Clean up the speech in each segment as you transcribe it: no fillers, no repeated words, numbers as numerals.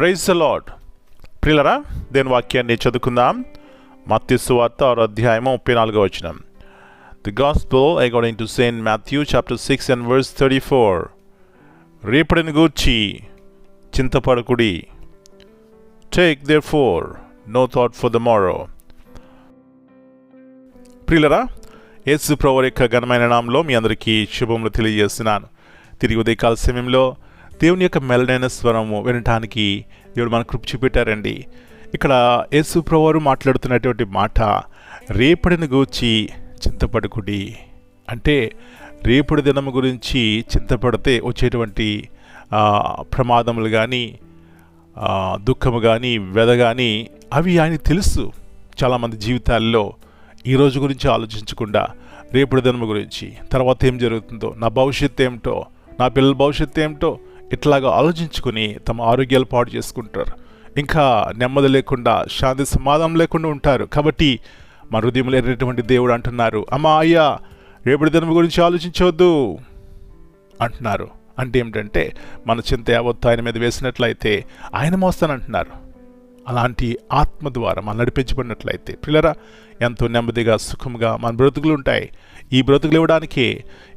Praise the lord. ప్రియులరా, దేని వాక్యాన్ని చదువుకుందాం. మత్తయి సువార్త 6వ అధ్యాయము 34వ వచనం. The Gospel according to Saint Matthew chapter 6 and verse 34. రేపటిని గూర్చి చింతపడకుడి. Take therefore no thought for the morrow. ప్రియులరా, యేసు ప్రభువు యొక్క ఘనమైన నామములో మీ అందరికీ శుభములు తెలియజేస్తున్నాను. తిరిగి ఉదయకాల సమయంలో దేవుని యొక్క మెలడైన స్వరము వినటానికి దేవుడు మనకు కృప చూపెట్టారండి. ఇక్కడ యేసు ప్రభువు మాట్లాడుతున్నటువంటి మాట రేపటిని గూర్చి చింతపడకుడి. అంటే రేపటి దినము గురించి చింతపడితే వచ్చేటువంటి ప్రమాదములు కానీ దుఃఖము కానీ వ్యధ కానీ అవి ఆయన తెలుసు. చాలామంది జీవితాల్లో ఈరోజు గురించి ఆలోచించకుండా రేపటి దినము గురించి, తర్వాత ఏం జరుగుతుందో, నా భవిష్యత్తు ఏమిటో, నా పిల్లల భవిష్యత్తు ఏమిటో ఇట్లాగా ఆలోచించుకుని తమ ఆరోగ్యాలు పాడు చేసుకుంటారు. ఇంకా నెమ్మది లేకుండా, శాంతి సమాధానం లేకుండా ఉంటారు. కాబట్టి మన హృదయంలో ఎర్రటువంటి దేవుడు అంటున్నారు, అమ్మా అయ్యా రేపటి దినం గురించి ఆలోచించవద్దు అంటున్నారు. అంటే ఏమిటంటే మన చింత యావత్తు ఆయన మీద వేసినట్లయితే ఆయన మోస్తానంటున్నారు. అలాంటి ఆత్మ ద్వారా మనం నడిపించబడినట్లయితే పిల్లరా ఎంతో నెమ్మదిగా సుఖంగా మన బ్రతుకులు ఉంటాయి. ఈ బ్రతుకులు ఇవ్వడానికే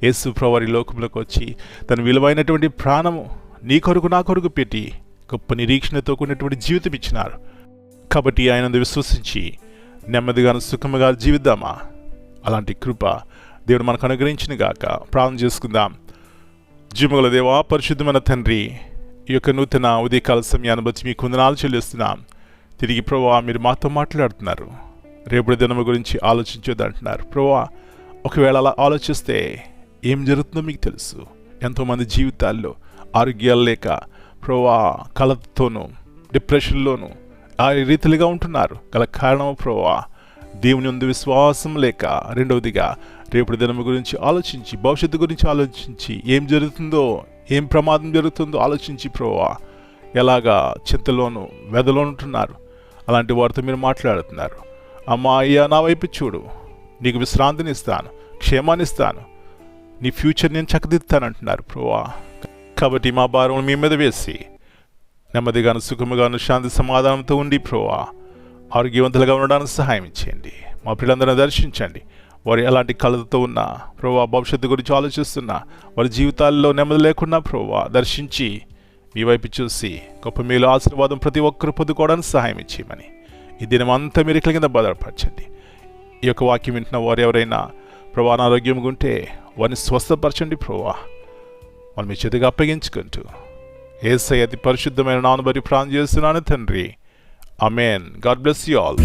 యేసు ప్రభువు లోకంలోకి వచ్చి తన విలువైనటువంటి ప్రాణము నీ కొరకు నా కొరకు పెట్టి గొప్ప నిరీక్షణతో కూడినటువంటి జీవితం ఇచ్చినారు. కాబట్టి ఆయన విశ్వసించి నెమ్మదిగా సుఖముగా జీవిద్దామా? అలాంటి కృప దేవుడు మనకు అనుగ్రహించిన గాక. ప్రార్థన చేసుకుందాం. జీవముగల దేవా, పరిశుద్ధమైన తండ్రి, ఈ యొక్క నూతన ఉదయకాల సమయాన్ని బట్టి మీకు వందనాలు చెల్లిస్తున్నాం. తిరిగి ప్రభువా మీరు మాతో మాట్లాడుతున్నారు. రేపటి దినము గురించి ఆలోచించొద్దు అంటున్నారు. ప్రభువా ఒకవేళ అలా ఆలోచిస్తే ఏం జరుగుతుందో మీకు తెలుసు. ఎంతోమంది జీవితాల్లో ఆరోగ్యాలు లేక ప్రభువా కలతతోనూ డిప్రెషన్లోనూ ఆ రీతిలుగా ఉంటున్నారు. గల కారణం ప్రభువా దేవుని యందు విశ్వాసం లేక, రెండవదిగా రేపటి దినము గురించి ఆలోచించి, భవిష్యత్తు గురించి ఆలోచించి, ఏం జరుగుతుందో, ఏం ప్రమాదం జరుగుతుందో ఆలోచించి ప్రభువా ఎలాగా చింతలోనూ వ్యధలోనూ ఉంటున్నారు. అలాంటి వారితో మీరు మాట్లాడుతున్నారు. అమ్మా అయ్యా నా వైపు చూడు, నీకు విశ్రాంతిని ఇస్తాను, క్షేమాన్ని ఇస్తాను, నీ ఫ్యూచర్ నేను చక్కదిద్దుతానంటున్నారు ప్రభువా. కాబట్టి మా భారం మీ మీద వేసి నెమ్మదిగాను సుఖముగాను శాంతి సమాధానంతో ఉండి ప్రభువా ఆరోగ్యవంతులుగా ఉండడానికి సహాయం ఇచ్చేయండి. మా పిల్లలందరినీ దర్శించండి. వారు ఎలాంటి కలతతో ఉన్నా ప్రభువా, భవిష్యత్తు గురించి ఆలోచిస్తున్నా, వారి జీవితాల్లో నెమ్మది లేకున్నా ప్రభువా దర్శించి మీ వైపు చూసి గొప్ప మేలు ఆశీర్వాదం ప్రతి ఒక్కరు పొందుకోవడానికి సహాయం ఇచ్చేయమని ఈ దినం అంతా మీరు ఇట్ల కింద భద్రపరచండి. ఈ యొక్క వాక్యం వింటున్న వారు ఎవరైనా ప్రభువా అనారోగ్యంగా ఉంటే వారిని స్వస్థపరచండి ప్రభువా. వాళ్ళు మీ చేతిగా అప్పగించుకుంటూ యేసయ్య అతి పరిశుద్ధమైన నామమున బట్టి ప్రార్థన చేస్తున్నాను తండ్రి. ఆమేన్. God bless you all.